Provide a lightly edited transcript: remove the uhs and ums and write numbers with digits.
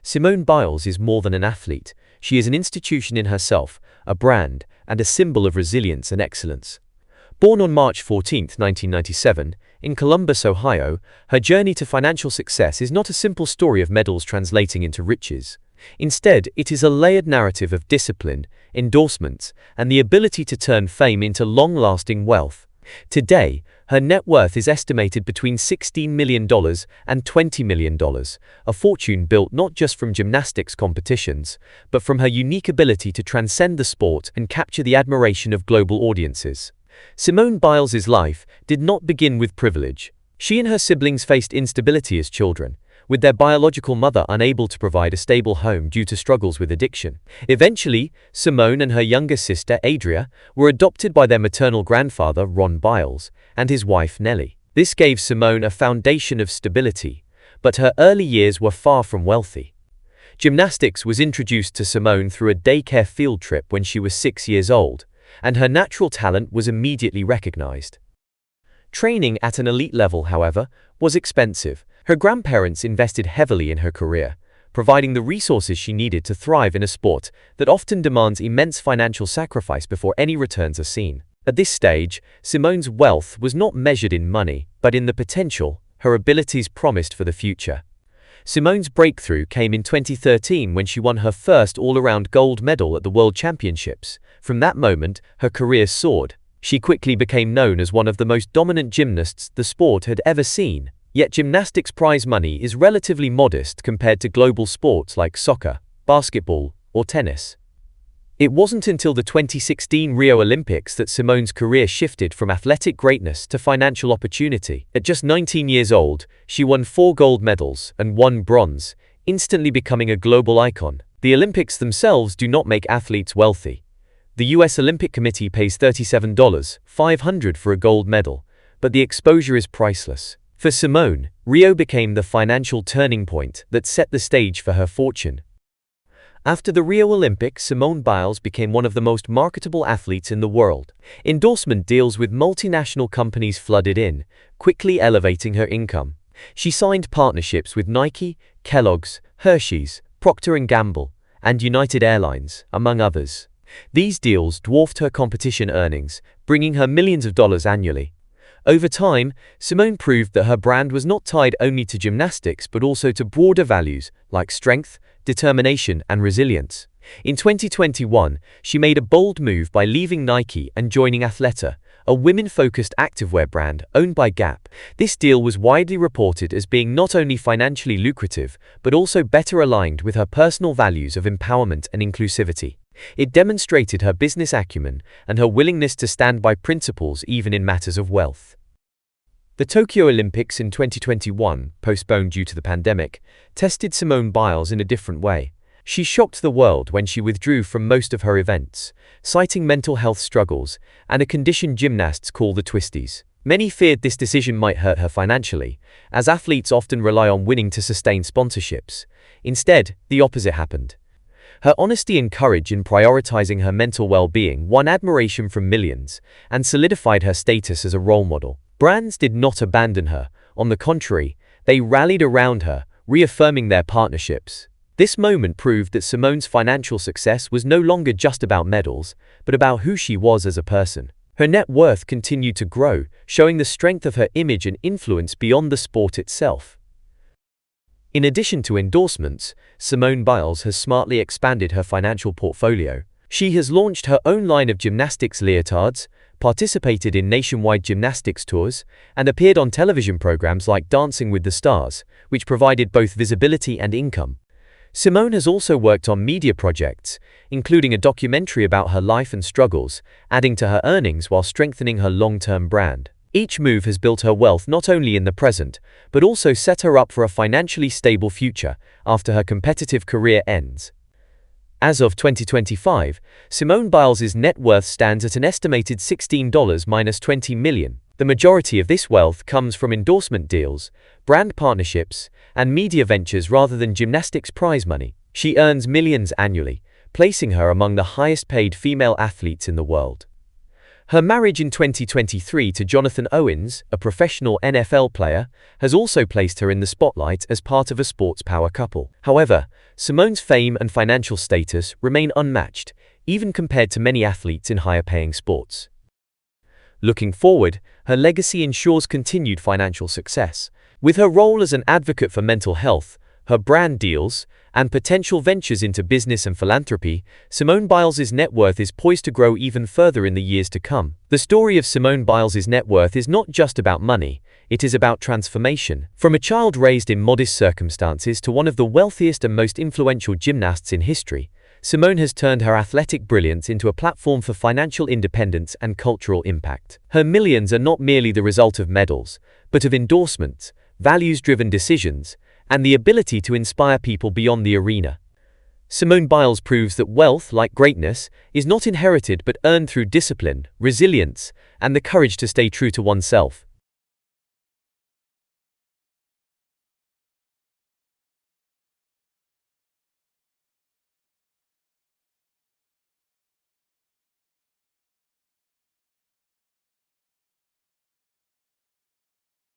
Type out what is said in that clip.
Simone Biles is more than an athlete. She is an institution in herself, a brand, and a symbol of resilience and excellence. Born on March 14, 1997, in Columbus, Ohio, her journey to financial success is not a simple story of medals translating into riches. Instead, it is a layered narrative of discipline, endorsements, and the ability to turn fame into long-lasting wealth. Today, her net worth is estimated between $16 million and $20 million, a fortune built not just from gymnastics competitions, but from her unique ability to transcend the sport and capture the admiration of global audiences. Simone Biles' life did not begin with privilege. She and her siblings faced instability as children, with their biological mother unable to provide a stable home due to struggles with addiction. Eventually, Simone and her younger sister, Adria, were adopted by their maternal grandfather, Ron Biles, and his wife, Nellie. This gave Simone a foundation of stability, but her early years were far from wealthy. Gymnastics was introduced to Simone through a daycare field trip when she was 6 years old, and her natural talent was immediately recognized. Training at an elite level, however, was expensive. Her grandparents invested heavily in her career, providing the resources she needed to thrive in a sport that often demands immense financial sacrifice before any returns are seen. At this stage, Simone's wealth was not measured in money, but in the potential her abilities promised for the future. Simone's breakthrough came in 2013 when she won her first all-around gold medal at the World Championships. From that moment, her career soared. She quickly became known as one of the most dominant gymnasts the sport had ever seen. Yet gymnastics prize money is relatively modest compared to global sports like soccer, basketball, or tennis. It wasn't until the 2016 Rio Olympics that Simone's career shifted from athletic greatness to financial opportunity. At just 19 years old, she won 4 gold medals and 1 bronze, instantly becoming a global icon. The Olympics themselves do not make athletes wealthy. The US Olympic Committee pays $37,500 for a gold medal, but the exposure is priceless. For Simone, Rio became the financial turning point that set the stage for her fortune. After the Rio Olympics, Simone Biles became one of the most marketable athletes in the world. Endorsement deals with multinational companies flooded in, quickly elevating her income. She signed partnerships with Nike, Kellogg's, Hershey's, Procter & Gamble, and United Airlines, among others. These deals dwarfed her competition earnings, bringing her millions of dollars annually. Over time, Simone proved that her brand was not tied only to gymnastics but also to broader values like strength, determination, and resilience. In 2021, she made a bold move by leaving Nike and joining Athleta, a women-focused activewear brand owned by Gap. This deal was widely reported as being not only financially lucrative but also better aligned with her personal values of empowerment and inclusivity. It demonstrated her business acumen and her willingness to stand by principles even in matters of wealth. The Tokyo Olympics in 2021, postponed due to the pandemic, tested Simone Biles in a different way. She shocked the world when she withdrew from most of her events, citing mental health struggles and a condition gymnasts call the twisties. Many feared this decision might hurt her financially, as athletes often rely on winning to sustain sponsorships. Instead, the opposite happened. Her honesty and courage in prioritizing her mental well-being won admiration from millions and solidified her status as a role model. Brands did not abandon her. On the contrary, they rallied around her, reaffirming their partnerships. This moment proved that Simone's financial success was no longer just about medals, but about who she was as a person. Her net worth continued to grow, showing the strength of her image and influence beyond the sport itself. In addition to endorsements, Simone Biles has smartly expanded her financial portfolio. She has launched her own line of gymnastics leotards, participated in nationwide gymnastics tours, and appeared on television programs like Dancing with the Stars, which provided both visibility and income. Simone has also worked on media projects, including a documentary about her life and struggles, adding to her earnings while strengthening her long-term brand. Each move has built her wealth not only in the present, but also set her up for a financially stable future after her competitive career ends. As of 2025, Simone Biles' net worth stands at an estimated $16-20 million. The majority of this wealth comes from endorsement deals, brand partnerships, and media ventures rather than gymnastics prize money. She earns millions annually, placing her among the highest-paid female athletes in the world. Her marriage in 2023 to Jonathan Owens, a professional NFL player, has also placed her in the spotlight as part of a sports power couple. However, Simone's fame and financial status remain unmatched, even compared to many athletes in higher-paying sports. Looking forward, her legacy ensures continued financial success. With her role as an advocate for mental health, her brand deals, and potential ventures into business and philanthropy, Simone Biles' net worth is poised to grow even further in the years to come. The story of Simone Biles' net worth is not just about money, it is about transformation. From a child raised in modest circumstances to one of the wealthiest and most influential gymnasts in history, Simone has turned her athletic brilliance into a platform for financial independence and cultural impact. Her millions are not merely the result of medals, but of endorsements, values-driven decisions, and the ability to inspire people beyond the arena. Simone Biles proves that wealth, like greatness, is not inherited but earned through discipline, resilience, and the courage to stay true to oneself.